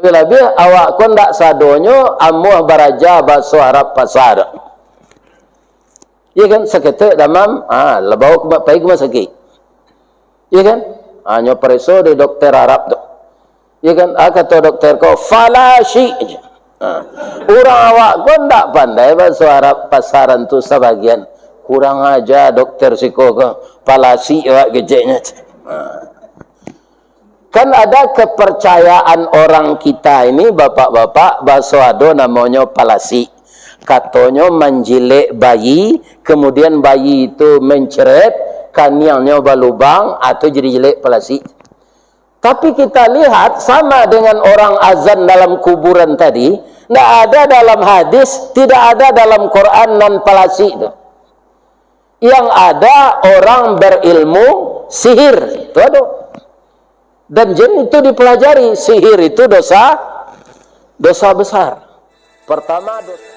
Lebih awak kon dak sadonyo amuh baraja bahasa Arab pasar. Iya kan seketek damam lebau pai kuma sakit. Iya kan? Hanya preso di dokter Arab tu. Iya kan? Kata dokter ko falasi. Orang awak kon dak pandai bahasa Arab pasaran tu sebagian. Kurang aja dokter siko ko falasi awak gejeknya. Kan ada kepercayaan orang kita ini bapak-bapak bahasa ado namanya palasi. Katanya menjilek bayi, kemudian bayi itu menceret, kanialnya berlubang atau jadi jelek palasi. Tapi kita lihat sama dengan orang azan dalam kuburan tadi, tidak ada dalam hadis, tidak ada dalam Quran non palasi itu. Yang ada orang berilmu sihir, itu ada. Dan jin itu dipelajari, sihir itu dosa besar. Pertama dosa.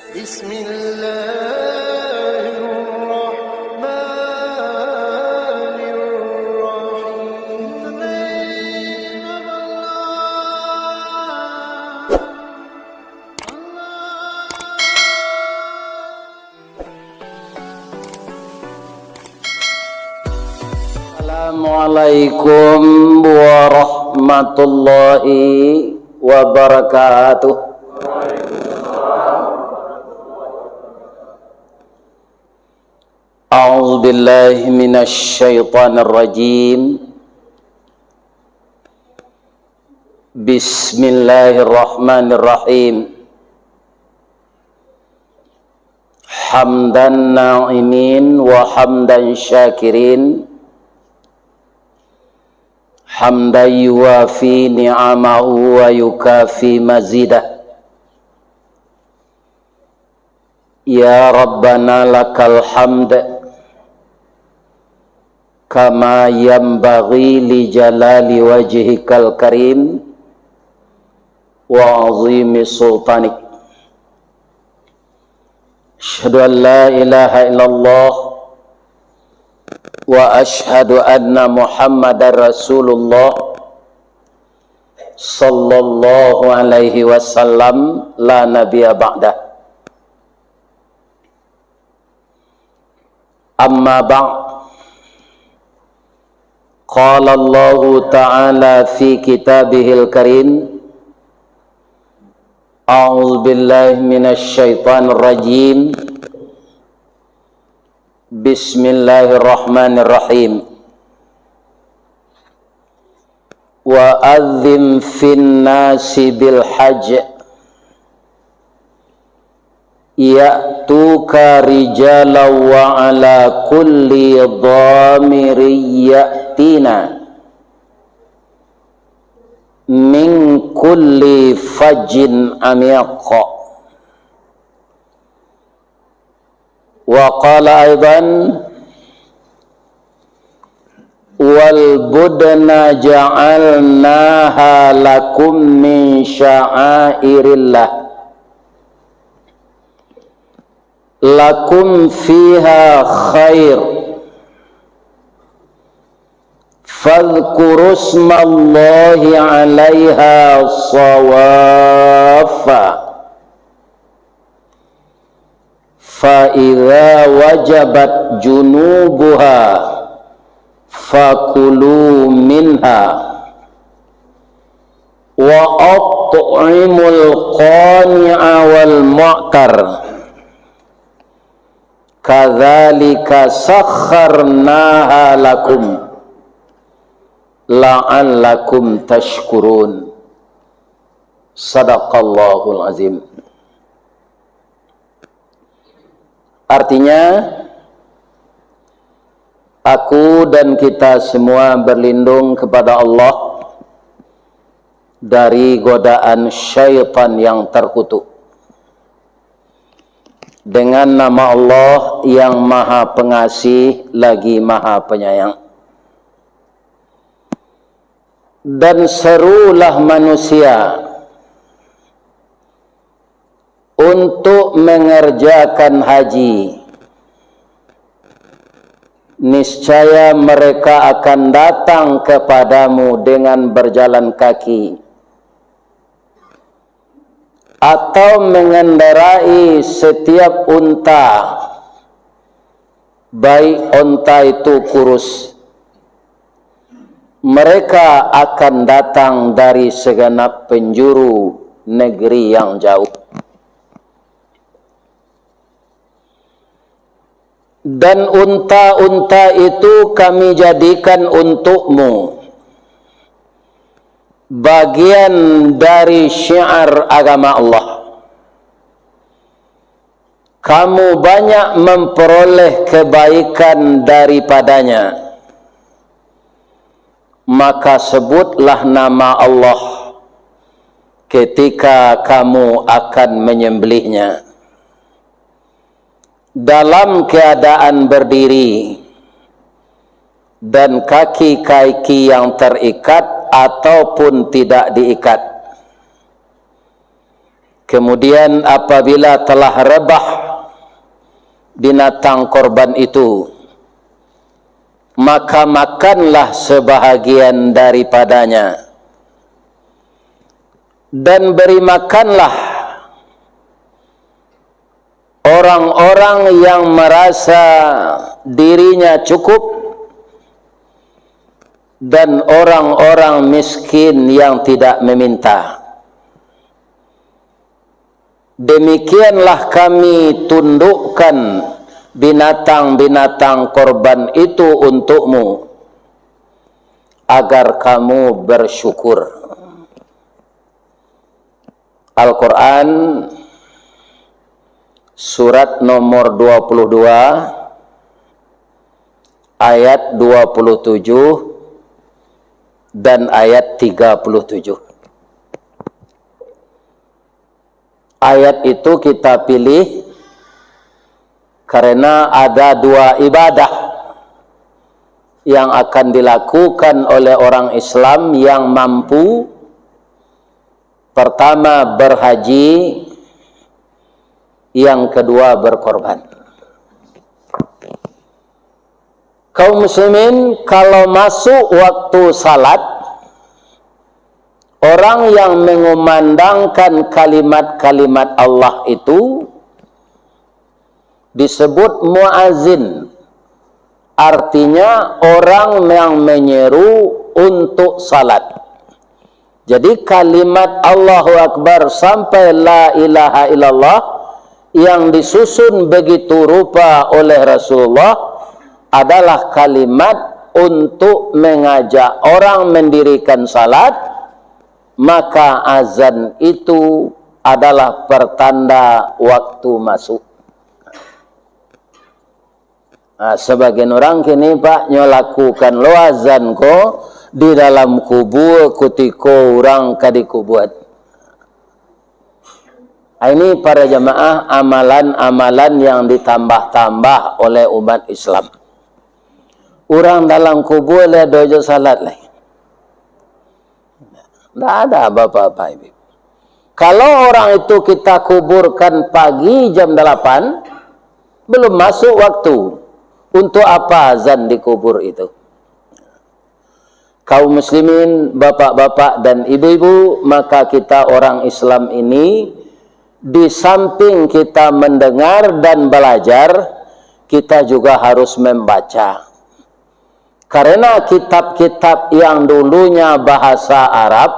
Assalamualaikum warahmatullahi wabarakatuh. A'udzu billahi minasy syaithanir rajim. Bismillahirrahmanirrahim. Hamdan na'imin wa hamdan syakirin. Hamdan yuwafi ni'amahu wa yukafi mazidah. Ya Rabbana lakal hamd kama yanbaghi li jalali wajhikal karim wa azimi sultanik. Asyhadu an la ilaha illallah wa ashhadu anna Muhammadar Rasulullah sallallahu alaihi wasallam la nabiyya ba'dah. Amma ba'd. Qala Allah ta'ala fi kitabihil karim. A'udzu billahi minasy syaithanir rajim. Bismillahirrahmanirrahim. Wa adzim fin nasi bil hajj ya'tuka rijalan wa ala kulli dhamirin ya'tina min kulli fajjin amiq. Wa qala aidan wal budna ja'alnaha lakum min sya'airillah lakum fiha khair fadhkuru ismallahi 'alaiha sawafa فَإِذَا وَجَبَتْ جُنُوبُهَا فَكُلُوا مِنْهَا وَأَطْعِمُوا الْقَانِعَ وَالْمُعْتَرَّ كَذَلِكَ سَخَّرْنَاهَا لَكُمْ لَعَلَّكُمْ تَشْكُرُونَ. Sadaqallahul azim. Artinya, aku dan kita semua berlindung kepada Allah dari godaan syaitan yang terkutuk. Dengan nama Allah yang Maha Pengasih lagi Maha Penyayang. Dan serulah manusia untuk mengerjakan haji. Niscaya mereka akan datang kepadamu dengan berjalan kaki. atau mengendarai setiap unta, baik unta itu kurus, mereka akan datang dari segenap penjuru negeri yang jauh. Dan unta-unta itu kami jadikan untukmu bagian dari syiar agama Allah. Kamu banyak memperoleh kebaikan daripadanya, maka sebutlah nama Allah ketika kamu akan menyembelihnya dalam keadaan berdiri dan kaki-kaki yang terikat ataupun tidak diikat. Kemudian apabila telah rebah binatang korban itu, maka makanlah sebahagian daripadanya dan beri makanlah orang-orang yang merasa dirinya cukup dan orang-orang miskin yang tidak meminta. Demikianlah kami tundukkan binatang-binatang korban itu untukmu agar kamu bersyukur. Al-Quran surat nomor 22 ayat 27 dan ayat 37. Ayat itu kita pilih karena ada dua ibadah yang akan dilakukan oleh orang Islam yang mampu. Pertama berhaji, yang kedua berkorban. Kaum muslimin, kalau masuk waktu salat, orang yang mengumandangkan kalimat-kalimat Allah itu disebut muazzin. Artinya orang yang menyeru untuk salat. Jadi kalimat Allahu Akbar sampai la ilaha illallah yang disusun begitu rupa oleh Rasulullah adalah kalimat untuk mengajak orang mendirikan salat, maka azan itu adalah pertanda waktu masuk. Nah, sebagian orang kini Pak nyolakukan lo azan ko di dalam kubur kutiko orang kadikubuat. Ini para jamaah amalan-amalan yang ditambah-tambah oleh umat Islam. Orang dalam kubur le dojo salat le. Tidak ada bapak-bapak ibu. Kalau orang itu kita kuburkan pagi jam 8, belum masuk waktu. Untuk apa azan di kubur itu? Kaum muslimin, bapak-bapak dan ibu-ibu, maka kita orang Islam ini di samping kita mendengar dan belajar, kita juga harus membaca. Karena kitab-kitab yang dulunya bahasa Arab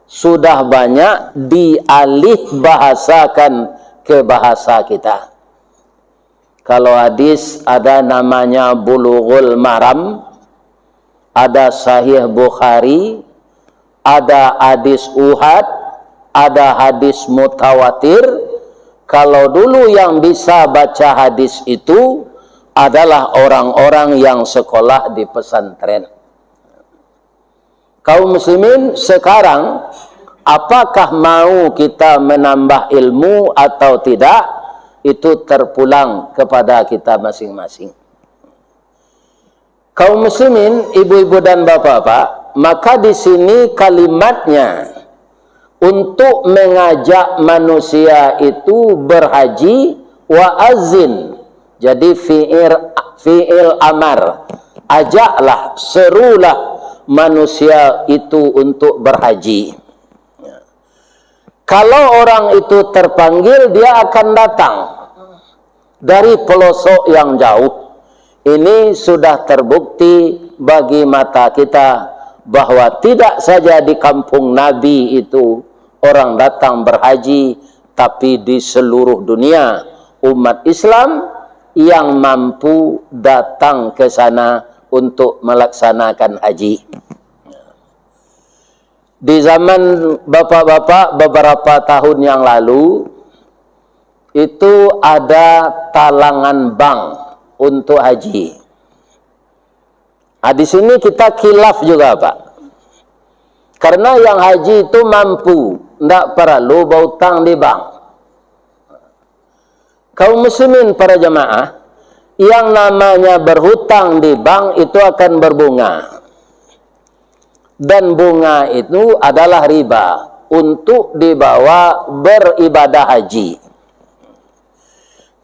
sudah banyak dialih bahasakan ke bahasa kita. Kalau hadis ada namanya Bulughul Maram, ada Sahih Bukhari, ada hadis Uhad, ada hadis mutawatir. Kalau dulu yang bisa baca hadis itu adalah orang-orang yang sekolah di pesantren. Kaum muslimin sekarang, apakah mau kita menambah ilmu atau tidak, itu terpulang kepada kita masing-masing. Kaum muslimin, ibu-ibu dan bapak-bapak, maka di sini kalimatnya untuk mengajak manusia itu berhaji wa azin. Jadi fi'il amar. Ajaklah, serulah manusia itu untuk berhaji. Kalau orang itu terpanggil, dia akan datang dari pelosok yang jauh. Ini sudah terbukti bagi mata kita bahwa tidak saja di kampung Nabi itu orang datang berhaji, tapi di seluruh dunia umat Islam yang mampu datang ke sana untuk melaksanakan haji. Di zaman bapak-bapak beberapa tahun yang lalu itu ada talangan bank untuk haji. Di sini kita khilaf juga, Pak. Karena yang haji itu mampu, tidak perlu berhutang di bank. Kaum muslimin para jamaah, yang namanya berhutang di bank itu akan berbunga. Dan bunga itu adalah riba untuk dibawa beribadah haji.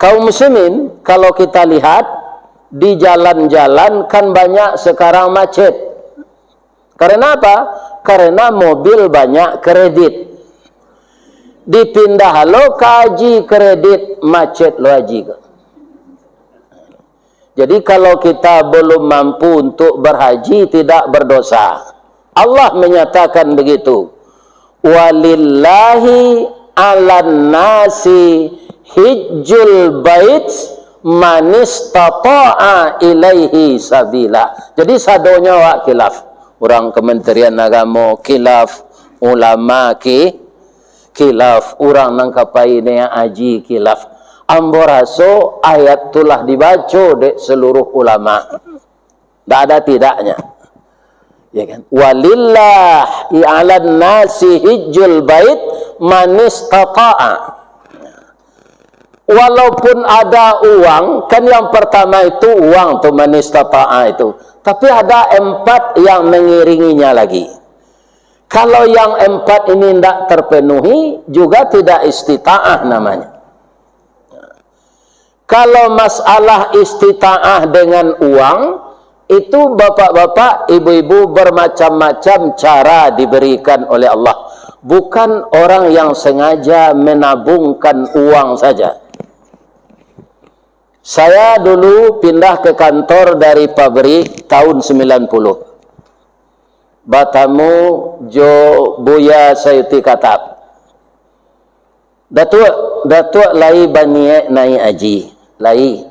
Kaum muslimin, kalau kita lihat di jalan-jalan kan banyak sekarang macet. Karena apa? Karena mobil banyak kredit. Dipindah lo ke haji kredit, macet lo haji. Jadi kalau kita belum mampu untuk berhaji, tidak berdosa. Allah menyatakan begitu. Walillahi 'alan nasi hijjul bait man istata'a ilaihi sabila. Jadi sadonya wa khilaf. Orang Kementerian Agama khilaf, ulama khilaf, orang nangkapai ne haji khilaf. Ambo raso ayat tulah dibaca de seluruh ulama. Tak ada tidaknya. Ya kan? Walillahi 'alan nasi hijjul bait man istata'a. Walaupun ada uang, kan yang pertama itu uang tuh man istata'a itu. Tapi ada 4 yang mengiringinya lagi. Kalau yang 4 ini tidak terpenuhi, juga tidak istita'ah namanya. Kalau masalah istita'ah dengan uang, itu bapak-bapak, ibu-ibu bermacam-macam cara diberikan oleh Allah. Bukan orang yang sengaja menabungkan uang saja. Saya dulu pindah ke kantor dari pabrik tahun 90. Batamu Jo Buya Sayuti Katab. Datuk lai baniek naik haji. Lai.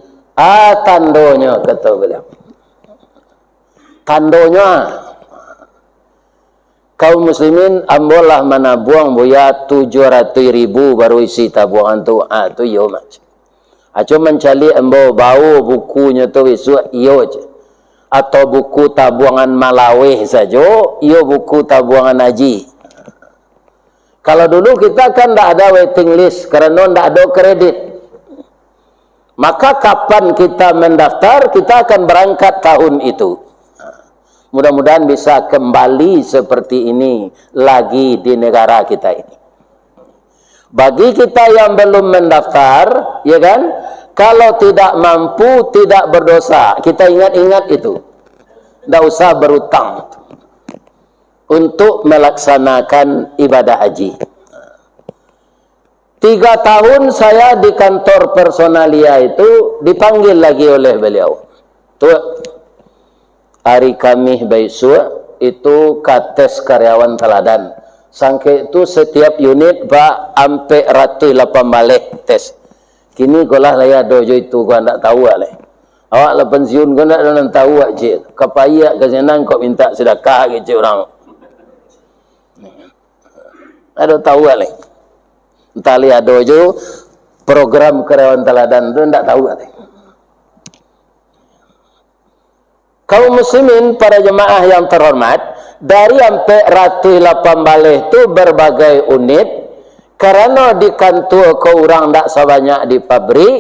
Tandonya kata beliau. Tandonya. Kaum muslimin ambolah mana buang buya 700.000 baru isi tabuangan tu. Tu yo macam. Cuma mencari ambo bau bukunya tu isu iyo je. Atau buku tabuangan Malawi saja, iyo buku tabuangan haji. Kalau dulu kita kan tidak ada waiting list karena tidak ada kredit. Maka kapan kita mendaftar, kita akan berangkat tahun itu. Mudah-mudahan bisa kembali seperti ini lagi di negara kita ini. Bagi kita yang belum mendaftar, ya kan? Kalau tidak mampu, tidak berdosa. Kita ingat-ingat itu. Tidak usah berutang untuk melaksanakan ibadah haji. 3 tahun saya di kantor personalia itu dipanggil lagi oleh beliau. Tuh, hari Kamis besok itu kates karyawan teladan. Sangke itu setiap unit pak ampe ratus 8 balik tes. Kini kolah laya dojo itu gua ndak tahu ale. Awak lah pensiun gua ndak tahu aje. Kapaya ke senang kok minta sedekah gitu orang. Ada tahu ale. Entah lihat dojo program karyawan teladan itu ndak tahu ale. Kaum muslimin para jemaah yang terhormat, dari sampai ratus 8 balik itu berbagai unit. Karena di kantor ke orang tak sebanyak di pabrik,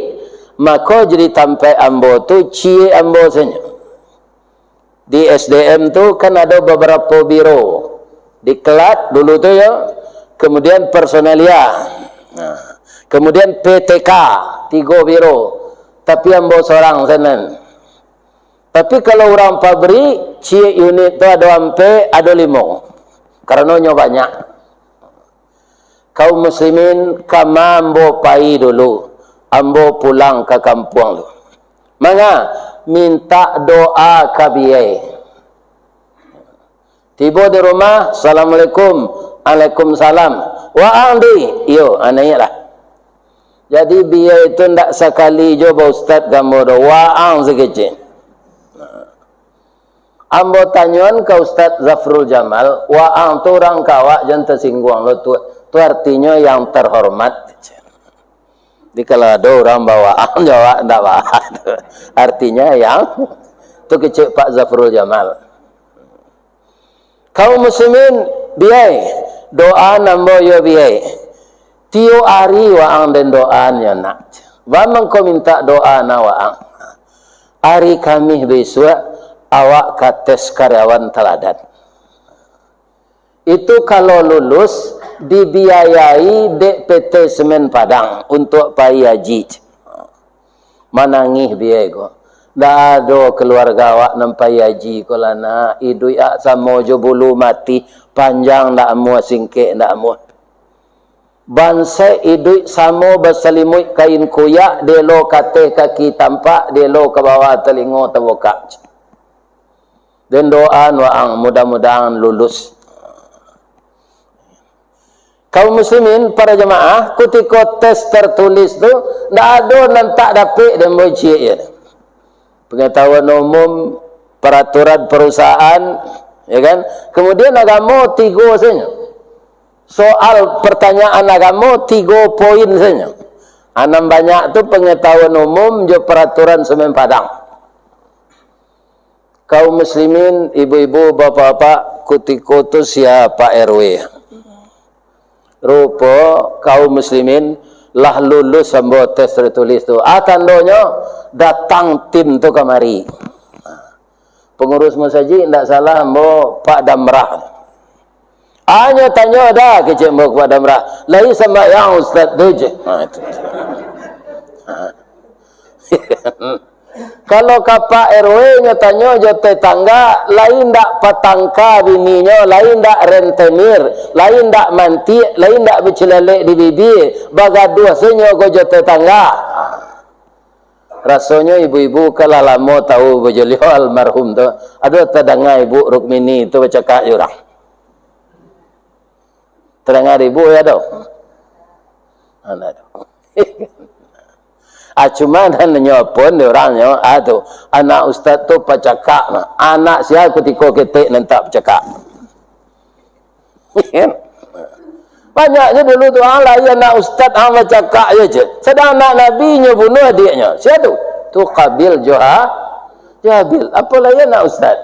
maka jadi sampai ambo tu cie ambo saja. Di SDM tu kan ada beberapa biro. Di Kelat dulu tu ya, kemudian personalia, kemudian PTK 3 biro. Tapi ambo seorang sana. Tapi kalau orang pabrik, cie unit tu ada sampai ada 5. Karena banyak. kaum muslimin kama ambo pai dulu, ambo pulang ke kampung lu. Manga minta doa kabiai. Tiba di rumah, assalamualaikum, waalaikumsalam. Wa andi, yo anaknya lah. Jadi biaya itu ndak sekali jo ba ustaz gambar wa ang sekecil. Ambo tanyon ke Ustaz Zafrul Jamal, wa ang tu orang kawak jangan tersinggung lo tu artinya yang terhormat. Jadi kalau ada orang bawa ang jawab ndak bahas. Artinya yang tu kecil Pak Zafrul Jamal. Kaum muslimin biai doa nambo yo biai. Tio hari waang dan doanya nak. Bamang kau minta doa na waang. Hari kami besok awak kates karyawan teladan. Itu kalau lulus dibiayai DPT Semen Padang untuk pai haji. Manangih biaya ko. Dah ada keluarga awak nampai haji ko lana idui ak samo jo bulu mati panjang ndak mua singkek ndak mua. Bangsa iduk samo berselimut kain kuyak, delo kate kaki tampak, delo ke bawah telinga terbuka. Dan doa waang mudah-mudahan lulus. Kaum muslimin para jemaah, ketika tes tertulis tu, ndak ada nan tak dapat dan bercik ya. Pengetahuan umum, peraturan perusahaan, ya kan? Kemudian agama 3 saja. Soal pertanyaan agama 3 poin saja. Anam banyak tu pengetahuan umum jo peraturan Semen Padang. Kaum muslimin, ibu-ibu, bapak-bapak, kutiko tu siapa RW. Rupa kaum muslimin lah lulus sambo tes tertulis tu. Tandonya datang tim tu kemari. Pengurus masjid ndak salah ambo Pak Damrah. Hanya tanya dah kecik mbok kepada merah. Lai sama yang Ustaz Duj. Itu. Kalau kapa RW nya tanya je tetangga, lain dak patangka bininya, lain dak rentenir, lain dak manti, lain dak bercelalek di bibi, bagaduh senyo go je tetangga. Rasanya ibu-ibu kalau lama tahu bejolio almarhum tu, ada tadanga ibu Rukmini tu bercakap jurang. Terang ibu ya do. Ana do. Cuma dan nyopon orangnya tu anak ustaz tu pacakak anak sia ketika ketik nanti pacakak. Banyaknya dulu tu lain anak ustaz pacakak je. Sedang anak nabi nya bunuh adiknya. Sia tu? Tu Qabil Jabil. Apa lain anak ustaz?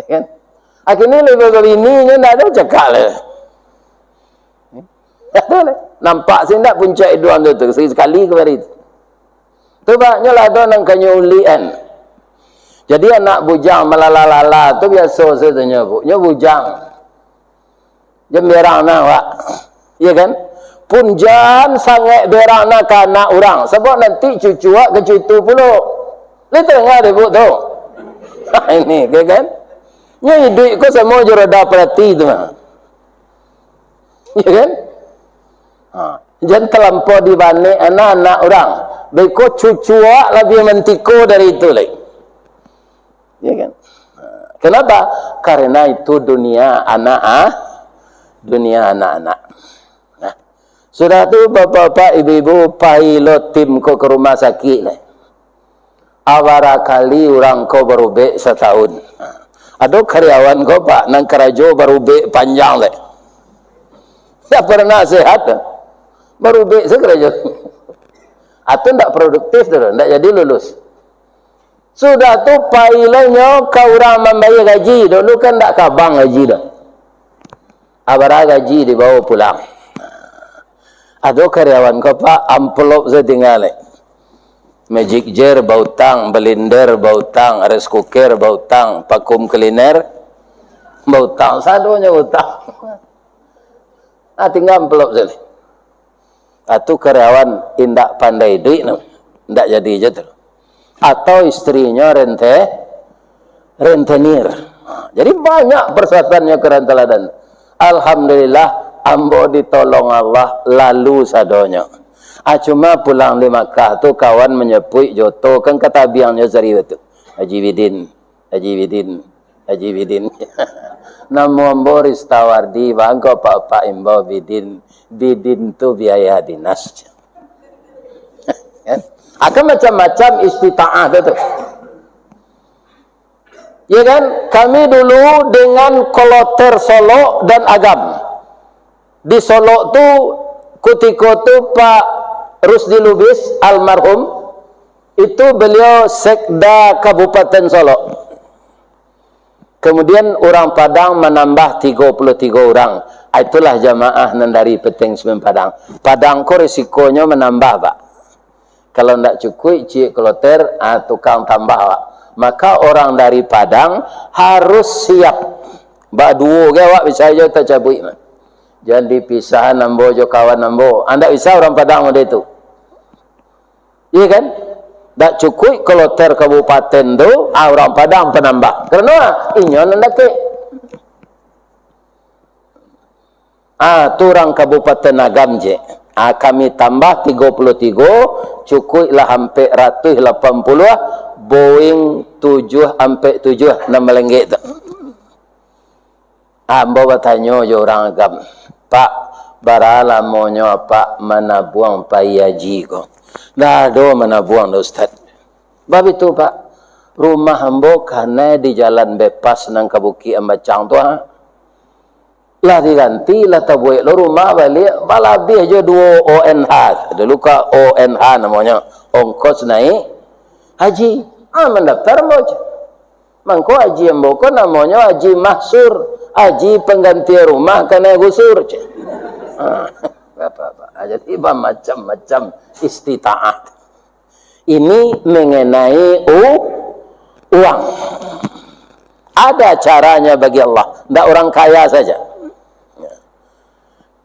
Kan? Akhirnya lebih bininya tak ada cakap lah. Tak ada lah. Nampak saya tak puncak iduan tu. Sekali kemarin itu. Tu baknya lah ada nang kanyulian. Jadi anak bujang malalala tu biasa saya tanya bu. Nya bujang. Jam berang nak wak. Ya kan? Punjan sangat berang nak ke anak orang. Sebab nanti cucu wak ke cucu pula. Lihat tengah dia bu tu. Ini kan? Nya duit ko semua jurada perhati tu. Ya kan? Jangan terlampau dibanding anak-anak orang. Beko cucu lebih mentiko dari itu lagi. Ya kan? Kenapa? Karena itu dunia anak-anak. Nah, sudah tu bapak-bapak, ibu-ibu, pilot tim ko ke rumah sakit lah. Awara kali orang ko berubah setahun. Ada karyawan ko pak nang kerajo berubah panjang leh. Tak pernah sehat. Berubah sekerajo. Atau tak produktif tu, tak jadi lulus. Sudah tu pilotnya kau orang membayar gaji. Dulu kan tak kabang gaji dah. Abara gaji dibawa pulang. Ada karyawan ko pak amplop saya tinggal leh. Magic jar bautang, blender bautang, rice cooker bautang, vacuum cleaner bautang, sadonya bautang. Tinggal pelok sekali. Atau karyawan indak pandai duit, indak jadi je tu. Atau istrinya rentenir. Jadi banyak persyaratannya keranteladan. Alhamdulillah ambo ditolong Allah lalu sadonyo. Cuma pulang di Makkah tu kawan menyepui joto kan kata biangnya zari itu. Haji Widin, Haji Widin, Haji Widin. Namo ambo ristawardi bangko Pak Imbo Widin. Widin tu biaya dinas. Akan macam-macam istita'ah itu. Ya kan? Kami dulu dengan Koloter Solo dan Agam. Di Solo tu ketika tu Pak Rusdi Lubis almarhum itu beliau sekda Kabupaten Solo. Kemudian orang Padang menambah 33 orang. Itulah jamaah dari Peteng Semen Padang. Padang ko risikonya menambah, Pak. Kalau tidak cukup cik Koloter tukang tambah, Pak. Maka orang dari Padang harus siap. Mbak duo ke awak bisa aja tak cabut. Jangan dipisah nambo jo kawan nambo. Anda bisa orang Padang model itu. Iya kan? Tak cukup Koloter kabupaten tu orang Padang penambah. Kerana inyo nanda ke. Tu orang kabupaten Agam je. Kami tambah 33, cukuplah hampir 180 Boeing 7 nama lenggek tu. Ambo bertanya je orang Agam, Pak, baralah monyo Pak mana buang payaji ko. Dah do mana buang Ustaz. Bab itu Pak, rumah ambo kana di jalan Bepas nang Kabuki Ambacang tu lah diganti lah tabuik lo rumah balik balabih je 2 ONH dulu ka ONH namanya ongkos naik haji mendaftar mau je mangko haji ambo ko namanya haji mahsur haji pengganti rumah kena gusur je apa jadi macam-macam istita'at ini mengenai uang ada caranya bagi Allah tidak orang kaya saja.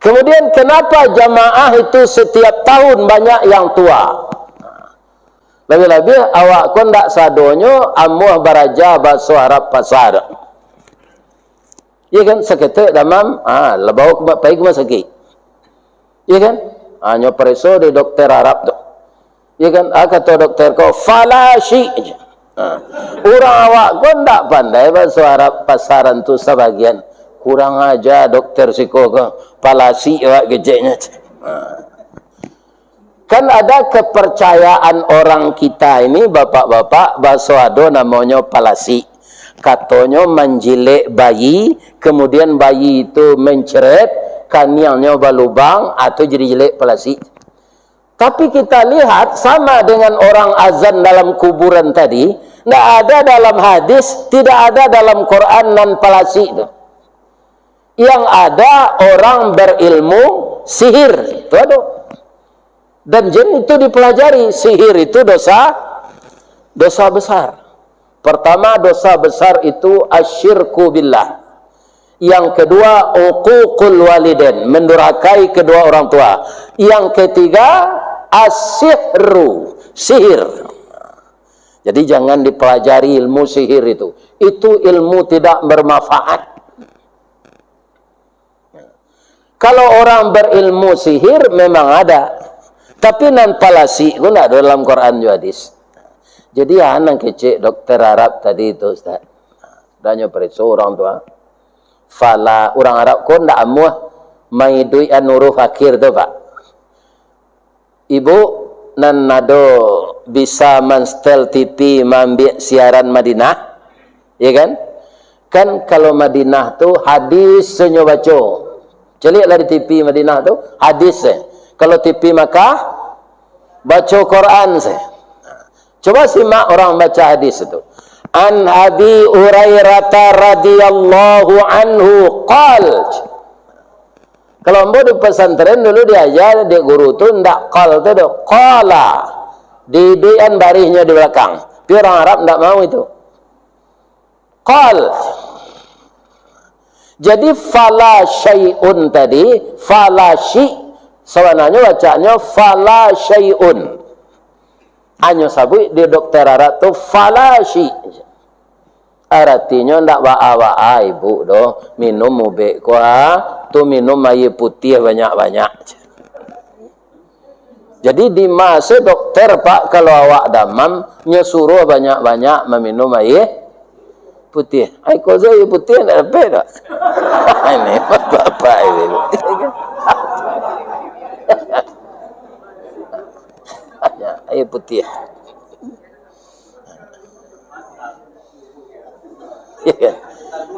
Kemudian kenapa jamaah itu setiap tahun banyak yang tua? Lebih-lebih awak kon dak sadonyo amuh baraja bahasa Arab pasar. Ya kan seketek damam lebau ke pai ke sakit. Ya kan? Nyo preso di dokter Arab tu. Ya kan kata dokter ko falashi. Orang awak kon dak pandai bahasa Arab pasaran tu sebagian. Kurang aja dokter siko ke palasi awak gejeknya. Kan ada kepercayaan orang kita ini bapak-bapak bahasa ado namanya palasi. Katanya menjilek bayi, kemudian bayi itu menceret, kaniangnya berlubang atau jadi jelek palasi. Tapi kita lihat sama dengan orang azan dalam kuburan tadi, tidak ada dalam hadis, tidak ada dalam Quran dan palasi itu. Yang ada orang berilmu sihir itu ada dan jin itu dipelajari. Sihir itu dosa besar. Pertama dosa besar itu asyirku billah. Yang kedua uququl walidain, mendurhakai kedua orang tua. Yang ketiga asihru, sihir. Jadi jangan dipelajari ilmu sihir itu ilmu tidak bermanfaat. Kalau orang berilmu sihir memang ada, tapi nan palasi itu tidak ada dalam Quran juga hadis. Jadi anak kecil dokter Arab tadi itu Ustaz, danya periksa orang tua, fala orang Arab ko tidak amuh maidui anuru fakir tu Pak. Ibu nan nado bisa menstel TV mambil siaran Madinah, ya kan? Kan kalau Madinah tu hadis senyo baca. Celiklah di TV Madinah tu hadis kalau TV Makkah baca Quran coba simak orang baca hadis itu. An Abi Hurairah radhiyallahu anhu qal. Kalau ambo di pesantren dulu diajar di guru tu ndak qal tu qala di dian barisnya di belakang. Tapi orang Arab ndak mau itu. Qal. Jadi fala syai'un tadi, fala syi sebenarnya bacanya fala syai'un. Hanya sabui di dokter Arab tu fala syi. Artinya ndak waa ibu doh minum mubek kuah tu minum air putih banyak-banyak. Jadi di masa dokter Pak kalau awak damam nyuruh banyak-banyak meminum air putih. Ai koza air putih ndak dapat dak. Ini apa ini. Air putih.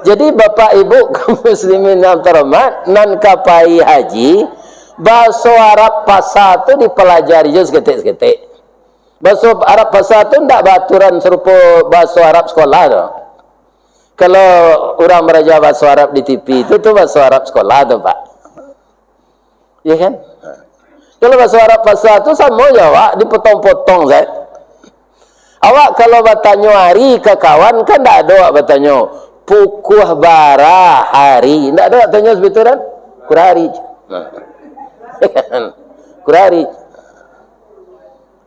Jadi Bapak Ibu kaum muslimin yang terhormat, nan kapai haji, bahasa Arab pasar tu dipelajari je seketik-seketik. Bahasa Arab pasar tu ndak baturan serupa bahasa Arab sekolah tu. Kalau orang belajar bahasa Arab di TV itu bahasa Arab sekolah tu Pak. Ya kan? Kalau bahasa Arab pasar tu sama je Pak, dipotong-potong Zat. Awak kalau bertanya hari ke kawan kan tak ada awak bertanya pukul bara hari. Tak ada awak tanya sebetul kan? Kurari. Kurari.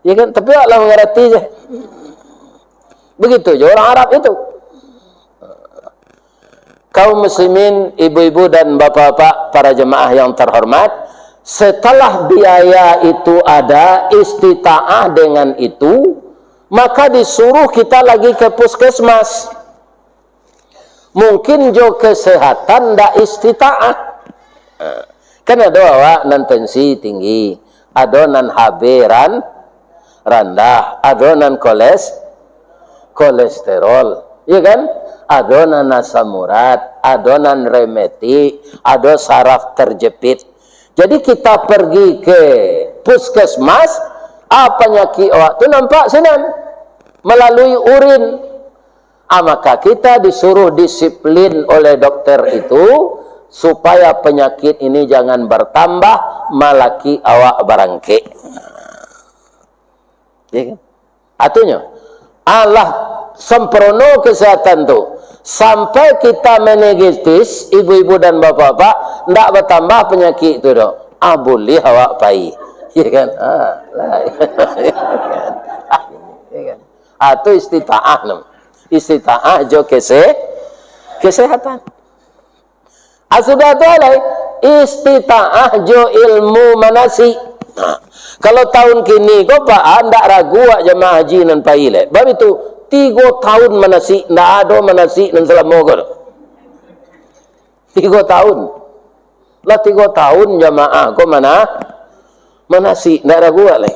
Ya kan? Tapi awaklah mengerti je. Begitu je orang Arab itu. Kaum muslimin, ibu-ibu dan bapak-bapak, para jemaah yang terhormat, setelah biaya itu ada, istita'ah dengan itu, maka disuruh kita lagi ke puskesmas. Mungkin jo kesehatan ndak istita'ah. Kan ada awak nan tensi tinggi, ada nan HB rendah, ada nan kolesterol, ya kan? Ada nan asam urat, ada nan rematik, ada saraf terjepit. Jadi kita pergi ke puskesmas, penyakit awak tu nampak senang melalui urin. Maka kita disuruh disiplin oleh dokter itu supaya penyakit ini jangan bertambah malaki awak barangke. Ya kan? Artinya Allah sempurna kesehatan tu sampai kita menegetis ibu-ibu dan bapak-bapak ndak bertambah penyakit itu dah. Boleh awak pai. Ya kan? Ya kan? Atau istita'ah nam. Istita'ah jo kesehatan. Sudah tu alai istita'ah jo ilmu manasi. Kalau tahun kini kau pak ndak ragu awak jemaah haji nan pai le. Bab itu 3 tahun manasi ndak ada manasi nan selama kau. 3 tahun. Lah 3 tahun jemaah kau mana manasi ndak ragu awak le.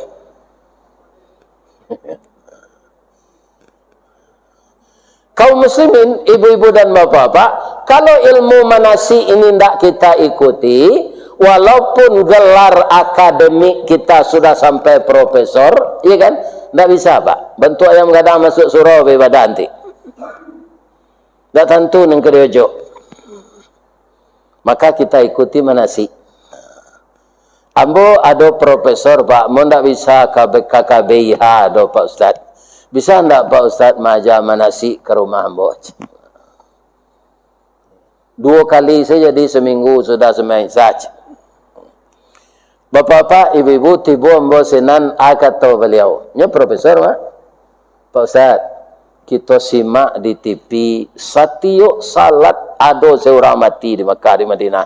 Kaum muslimin, ibu-ibu dan bapak-bapak, kalau ilmu manasi ini tidak kita ikuti, walaupun gelar akademik kita sudah sampai profesor, iya kan? Tidak bisa Pak. Bentuk ayam gadang masuk surau beribadah nanti. Tidak tentu yang kediojo. Maka kita ikuti manasi. Ambo ada profesor Pak, mau tidak bisa KKBIH ada Pak Ustaz. Bisa enggak Pak Ustaz maja manasi ke rumah ambo? 2 kali saja di seminggu sudah semain saja. Bapak-bapak, ibu-ibu, tiba ambo senan kata beliau. Nya profesor mah. Pak Ustaz, kita simak di TV satiyo salat ado seorang mati di Mekah di Madinah.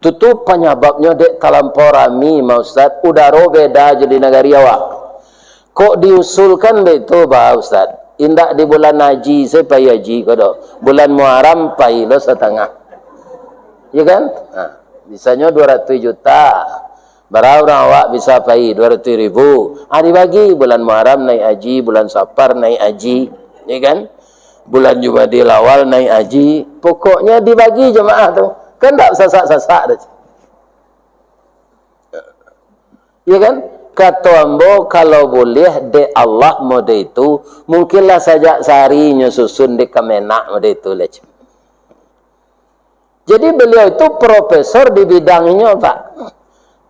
Tutup penyebabnya dek talampau rami Pak Ustaz, udara beda jadi negari awak. Kok diusulkan betul Pak Ustaz? Indak di bulan haji, saya pai haji kodo. Bulan Muharram pai lo setengah. Ya kan? Nah, bisanya 200 juta. Berapa orang awak bisa pai 200 ribu. Dibagi bulan Muharram naik haji, bulan Safar naik haji, ya kan? Bulan Jumadil awal naik haji. Pokoknya dibagi jemaah tu. Kan tak sasak-sasak dah. Ya kan? Kata ambo kalau boleh de Allah mode itu mungkinlah saja sehari nyusun di Kemenak mode itu leh. Jadi beliau itu profesor di bidangnya Pak.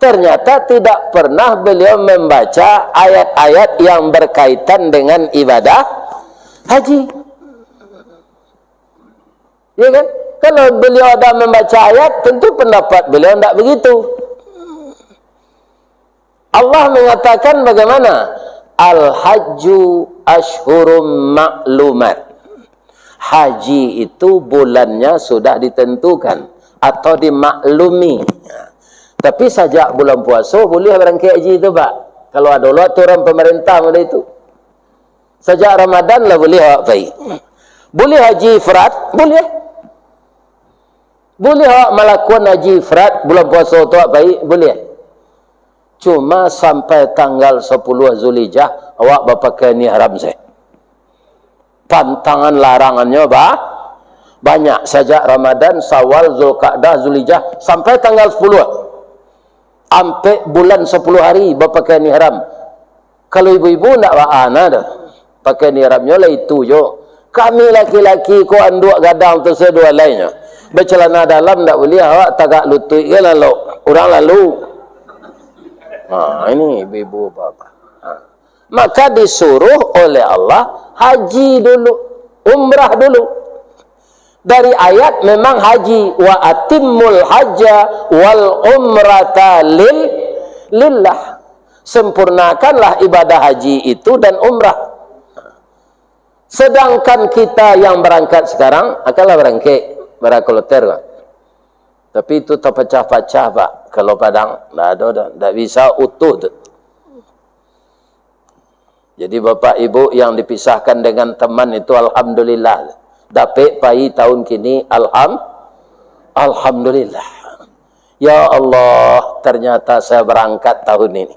Ternyata tidak pernah beliau membaca ayat-ayat yang berkaitan dengan ibadah haji. Ya kan? Kalau beliau ada membaca ayat tentu pendapat beliau tidak begitu. Allah mengatakan bagaimana? Al-hajju ashhurum ma'lumat. haji itu bulannya sudah ditentukan atau dimaklumi. Tapi sejak bulan puasa boleh berangkat haji itu, Pak. Kalau ada aturan pemerintah pada itu. Sejak Ramadan lah boleh awak pergi. Boleh haji ifrat? Boleh. Boleh awak melakukan haji ifrat bulan puasa tu awak pergi? Boleh. Cuma sampai tanggal 10 Zulhijjah awak berpakai ni haram saya. Pantangan larangannya banyak. Sejak Ramadan, Syawal, Zulqa'dah, Zulhijjah sampai tanggal 10. Sampai bulan 10 hari berpakaian ihram. Kalau ibu-ibu nak ba'ana dah. Pakaian ihramnya lah itu je. Kami laki-laki ko anduk gadang tu sedua lainnya. Bercelana dalam tak boleh awak tagak lutut ke lalu. Orang lalu. Ini ibu-ibu bapa. Maka disuruh oleh Allah haji dulu, umrah dulu. Dari ayat memang haji, wa atimmul hajja wal umrata lillah. Sempurnakanlah ibadah haji itu dan umrah. Sedangkan kita yang berangkat sekarang akanlah berangkat berakoloter. Tapi itu terpecah-pecah, Pak. Kalau Padang tak ada, tak bisa utuh tu. Jadi bapak ibu yang dipisahkan dengan teman itu alhamdulillah. Dapat pai tahun kini alhamdulillah. Ya Allah, ternyata saya berangkat tahun ini.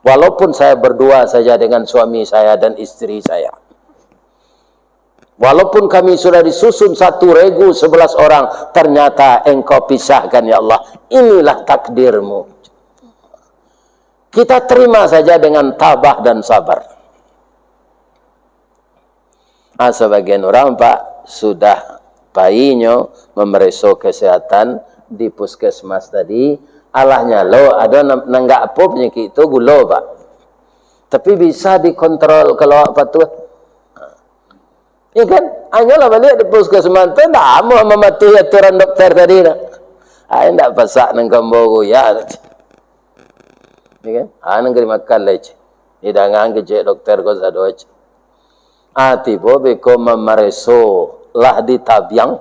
Walaupun saya berdua saja dengan suami saya dan istri saya. Walaupun kami sudah disusun 1 regu 11 orang, ternyata engkau pisahkan ya Allah. Inilah takdirmu. Kita terima saja dengan tabah dan sabar. Sebagian orang, Pak, sudah bayinya memeriksa kesehatan di puskesmas tadi. Alahnya lo ada nanggak apa penyakit itu gula, Pak. Tapi bisa dikontrol kalau apa tuh. Ya kan? Hanyalah balik di puskesmas tu dah mau mematuhi aturan dokter tadi dah. Ndak pasak nang kambogo ya. Ya kan? Nang kiri makan leci. Hidangan kecek dokter ko sadoch. Tiba beko memereso lah di tabiang.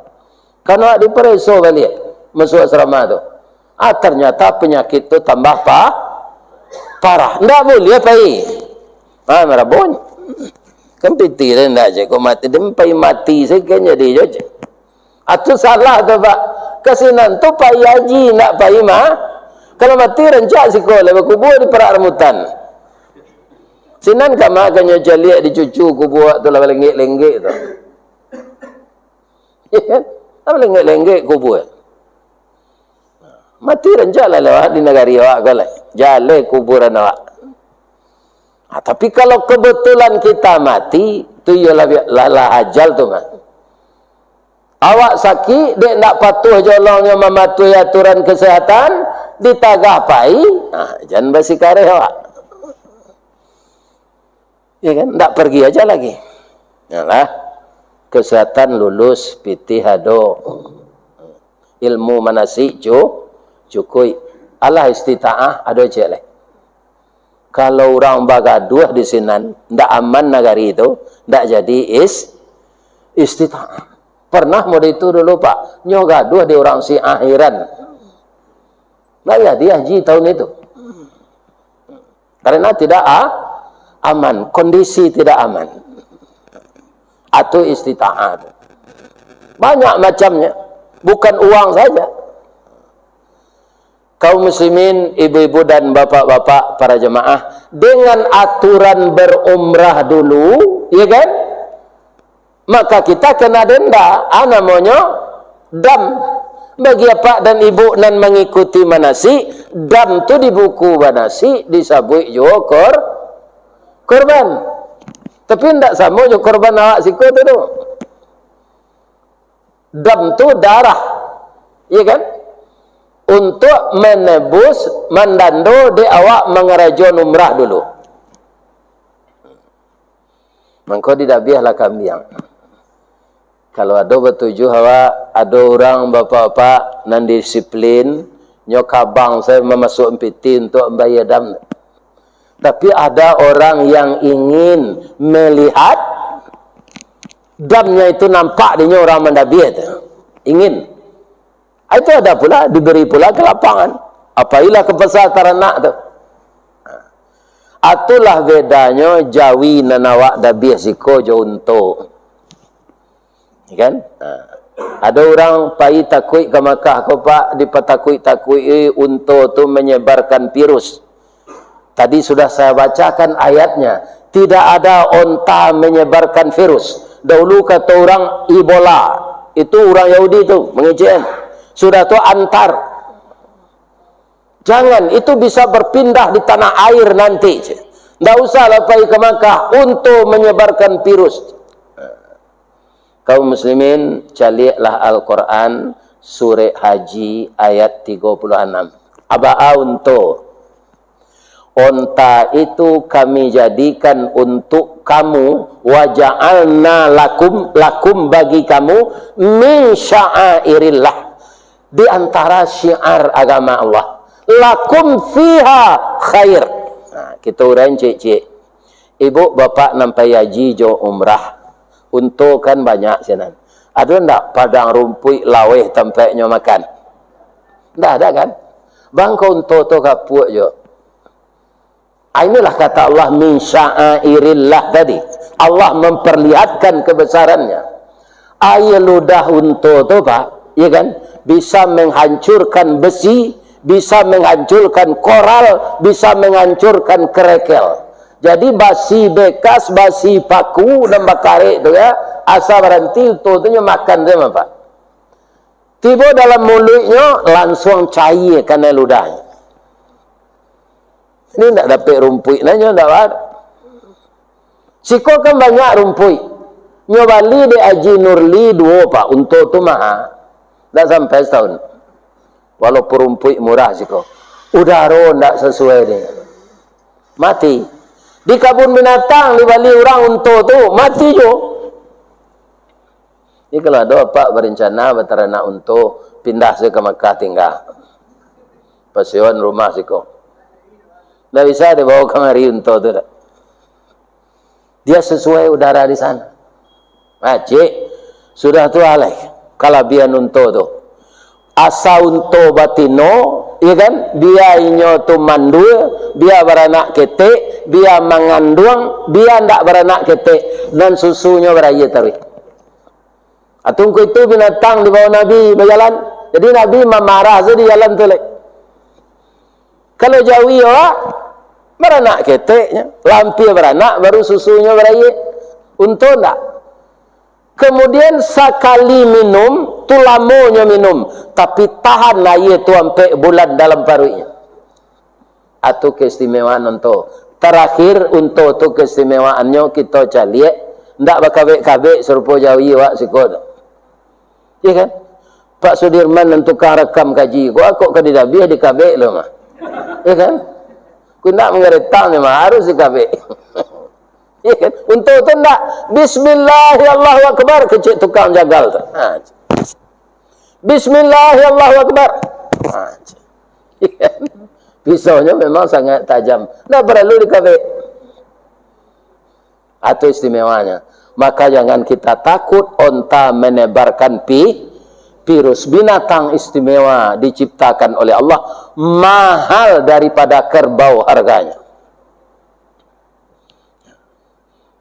Karena dipereso balik masuk asrama tu. Ternyata penyakit tu tambah parah. Ndak boleh pai. Merabon. Kan piti dah ndak je ko mati dempai mati sekenya dia je. Itu salah tu, Pak. Kesinan tu pai haji nak pai kalau mati rencak sekolah berkubur di perak rambutan. Sinan kama kanyo jaliak dicucu kubur tu lah lenggek-lenggek tu. Ya kan? Apa lenggek-lenggek kubur. Mati rencak lah lewat di negari awak kalau jale kuburan awak. Tapi kalau kebetulan kita mati, tu ialah ajal tu mah. Awak sakit, dek nak patuh jolongnya mematuhi aturan kesehatan, ditagah pai, jangan bersikareh awak. Ya kan? Tak pergi aja lagi. Yalah. Kesehatan lulus piti hado. Ilmu manasik cukui. Allah istita'ah ada je leh. Kalau orang bagaduh di sinan, ndak aman negari itu, ndak jadi istita'ah. Pernah mode itu dulu, Pak. Nyo gaduh di orang si akhiran. Ndak jadi haji tahun itu. Karena tidak aman, kondisi tidak aman. Atau istita'ah. Banyak macamnya. Bukan uang saja. Kaum muslimin, ibu-ibu dan bapak-bapak para jemaah, dengan aturan berumrah dulu, ya kan? Maka kita kena denda. Namanya dam. Bagi bapak dan ibu nan mengikuti manasik, dam tu di buku manasik disabui juga korban. Tapi tidak sama je korban awak siku tu. Dam tu darah. Ya kan? Untuk menebus mandando di awak mengerajon umrah dulu. Mangko didabiahlah kambing. Kalau ada bertujuh awak, ada orang bapak-bapak nan disiplin, nyokabang saya memasuk piti untuk membayar dam. Tapi ada orang yang ingin melihat damnya itu nampak dinya orang mendabiah itu. Ingin. Itu ada pula, diberi pula ke lapangan. Apailah ke pasar teranak tu. Atulah bedanya jawi nanawak dabiah siko jo unto. Kan? Ada orang pai takui ke Makkah ko pak, dipatakui-takui unto tu menyebarkan virus. Tadi sudah saya bacakan ayatnya. Tidak ada onta menyebarkan virus. Dahulu kata orang Ebola. Itu orang Yahudi itu mengejek. Sudah tu antar. Jangan, itu bisa berpindah di tanah air nanti. Tidak usahlah pergi ke Makkah untuk menyebarkan virus. Kaum muslimin, caliaklah Al-Quran surah Haji ayat 36. Aba'a untuk onta itu kami jadikan untuk kamu, waja'alna lakum bagi kamu min sya'airillah, di antara syiar agama Allah, lakum fiha khair. Kita orang cik-cik, ibu bapak nampai haji jo umrah, untuk kan banyak sana. Ada ndak padang rumput laweh tempatnya makan? Ndak ada kan? Bangkau untuk tu kapuk jo. Inilah kata Allah min sya'airillah tadi. Allah memperlihatkan kebesarannya. Air ludah unta tu pak, ya kan? Bisa menghancurkan besi, bisa menghancurkan koral, bisa menghancurkan kerekel. Jadi basi bekas, basi paku dan bakare itu ya, asal berhenti unta tu makan dia pak. Tiba dalam mulutnya langsung cair karena ludahnya. Ini tak dapat rumput nanya tak ada. Siko kan banyak rumput. Nyobali di Haji Nurli 2 pak, untuk tu mahal. Tak sampai setahun. Walaupun rumput murah siko. Udara tak sesuai dia. Mati. Di kebun binatang di Bali orang untuk tu mati jo. Ini kalau ada pak berencana berteranak untuk pindah ke Makkah tinggal. Pasion rumah siko. Tak bisa dibawa kemari untuk tu. Dia sesuai udara di sana. Cik, sudah tu alih. Kalau biar untuk tu. Asa untuk batino, ya kan? Dia inyo tu mandul, dia beranak ketek, dia mengandung, dia ndak beranak ketek. Dan susunya beraya tarikh. Atungku itu binatang di bawah Nabi berjalan. Jadi Nabi memarah di jalan tu. Kalau Jawi ya, beranak keteknya, lampir beranak, baru susunya beraya. Untuk tak? Kemudian sekali minum, tu lamonya minum. Tapi tahan air tu sampai bulan dalam perutnya. Atau keistimewaan untuk. Terakhir untuk tu keistimewaannya kita caliak. Tak berkabik-kabik serupa Jawi wak sikot. Ya kan? Pak Sudirman dan tukang rekam kaji. Kok kedidabiah dikabik lo mah. Ya kan? Ku nak mengeretang ni mah harus dikabik. Ya kan? Untuk tu nak bismillah Allahu akbar kecik tukang jagal tu. Bismillah Allahu akbar. Ya kan? Pisaunya memang sangat tajam. Tak perlu dikabik. Atau istimewanya. Maka jangan kita takut onta menebarkan virus. Binatang istimewa diciptakan oleh Allah, mahal daripada kerbau harganya.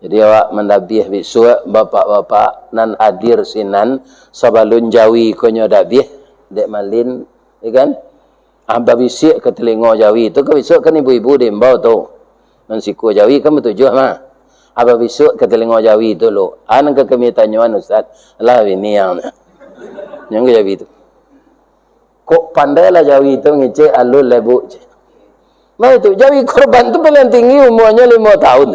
Jadi awak mendabiah bisu bapak-bapak nan hadir sinan sabalun Jawi konyo dabiah dek malin, ya kan? Amba bisik ke telinga Jawi tu ke bisuk kan ibu-ibu dembau tu. Nan siku Jawi kan bertujuh mah. Aba bisuk ke telinga Jawi tu lo. An ke kami tanyuan ustaz, lah ini yang Jawi tu. Kok pandailah Jawi tu ngecek alul lebu. Nah itu Jawi korban tu paling tinggi umurnya 5 tahun.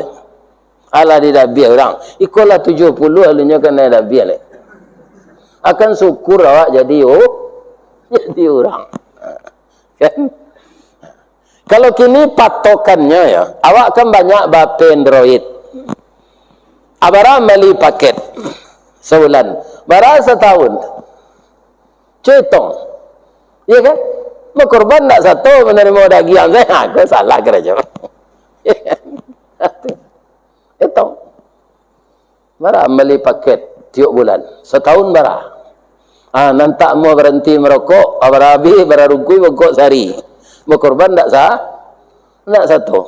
Ala di dabiah orang. Ikolah 70 alunya kena dabiah le. Akan syukur awak jadi orang. Kan? Kalau kini patokannya ya, awak kan banyak bape Android. Abara beli paket sebulan, bara setahun. Cetong. Ya kan? Mau korban tak satu menerima daging saya, aku salah kerja. Ya kan? Cetong. Bara beli paket tiap bulan. Setahun barah. Nantak mau berhenti merokok, berabi, berarukui, merokok sehari. Berkorban tak sah? Tak satu.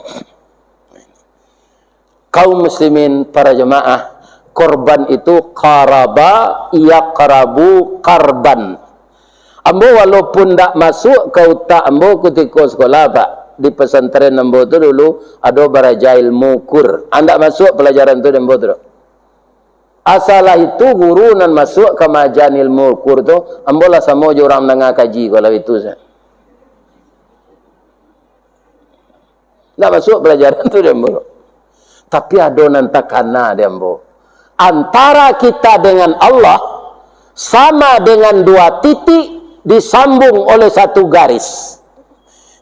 Kaum muslimin, para jemaah, korban itu qaraba, yaqrabu qarban. Ambo walaupun tak masuk ke utak ambo ketika sekolah pak, di pesantren ambo tu dulu ada baraja ilmu kur. Anda masuk pelajaran tu ambo tu. Asalah itu guru nan masuk ke majan ilmu kur tu, ambo lah sama je orang mendengar kaji kalau itu saya. Tak masuk pelajaran tu ambo. Tapi ada nan takana dia ambo. Antara kita dengan Allah sama dengan dua titik disambung oleh satu garis.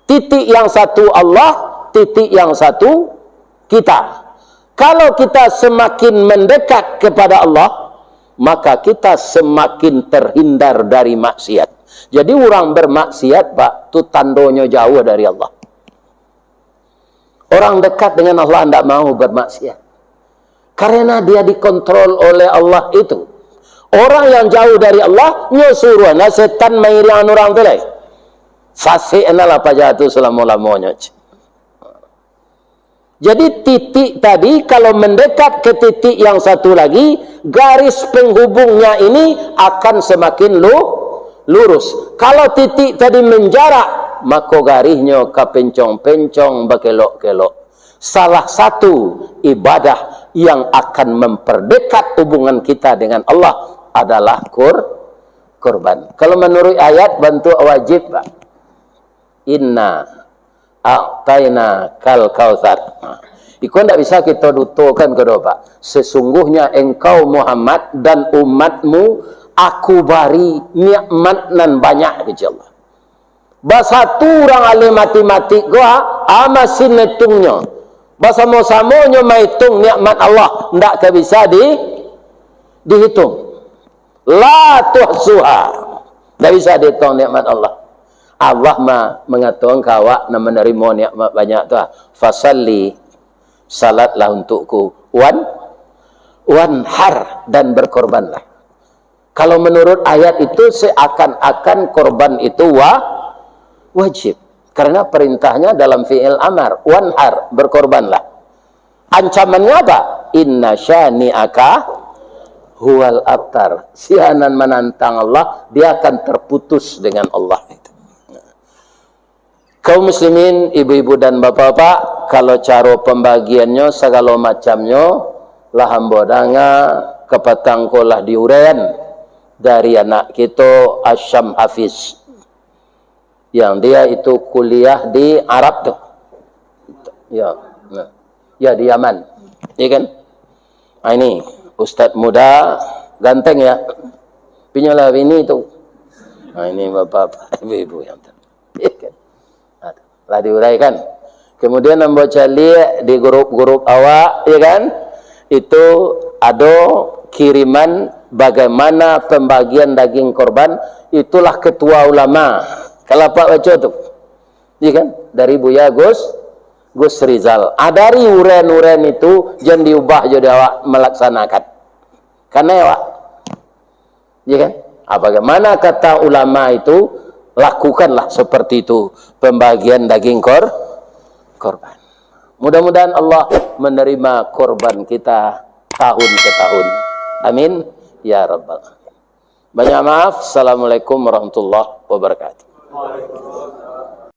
Titik yang satu Allah, titik yang satu kita. Kalau kita semakin mendekat kepada Allah, maka kita semakin terhindar dari maksiat. Jadi orang bermaksiat, Pak, itu tandanya jauh dari Allah. Orang dekat dengan Allah tidak mau bermaksiat. Karena dia dikontrol oleh Allah itu. Orang yang jauh dari Allah, nyusuruh, nah setan mairian orang tu lah. Fasih enalah pajatu selama-lamanya. Jadi titik tadi, kalau mendekat ke titik yang satu lagi, garis penghubungnya ini akan semakin lurus. Kalau titik tadi menjarak, maka garisnya kepencong-pencong, berkelok-kelok. Salah satu ibadah yang akan memperdekat hubungan kita dengan Allah adalah korban. Kalau menurut ayat, bantu wajib, Pak. Inna a'taina kal kautsar. Itu tidak bisa kita dutukan kedua, Pak. Sesungguhnya engkau Muhammad dan umatmu aku bari nikmat nan banyak ke Allah. Bahasa tu orang ahli matematik gua amasin hitungnya. Bahasa mau-samonya menghitung nikmat Allah tidak bisa dihitung. La tuhsuha. Tidak bisa dihitung nikmat Allah. Allah mengatakan kawak nak menerima nikmat banyak tu. Fasalli, salatlah untukku. Wanhar, dan berkorbanlah. Kalau menurut ayat itu seakan-akan korban itu wajib. Karena perintahnya dalam fi'il amar, wanhar, berkorbanlah. Ancamannya apa? Inna syani'aka huwal abtar. Sianan menantang Allah, dia akan terputus dengan Allah itu. Kaum muslimin, ibu-ibu dan bapak-bapak, kalau cara pembagiannya segala macamnya lah hambodanga kepatangkolah diuren dari anak kita Asyam Hafiz, yang dia itu kuliah di Arab tuh, ya di Yaman, ya kan? Nah, ini Ustadz muda ganteng ya, pinyolah ini tuh. Nah, ini bapak ibu-ibu yang ya kan? Lah diuraikan. Kemudian membaca lihat di grup-grup awak, ya kan? Itu ada kiriman bagaimana pembagian daging korban. Itulah ketua ulama. Kalau Pak baca tu, ya kan? Dari Buya Gus Rizal. Dari uren-uren itu jangan diubah jadi awak melaksanakan. Karena awak, ya kan? Bagaimana kata ulama itu, lakukanlah seperti itu pembagian daging korban. Mudah-mudahan Allah menerima korban kita tahun ke tahun. Amin ya rabbal alamin. Banyak maaf. Assalamualaikum warahmatullahi wabarakatuh.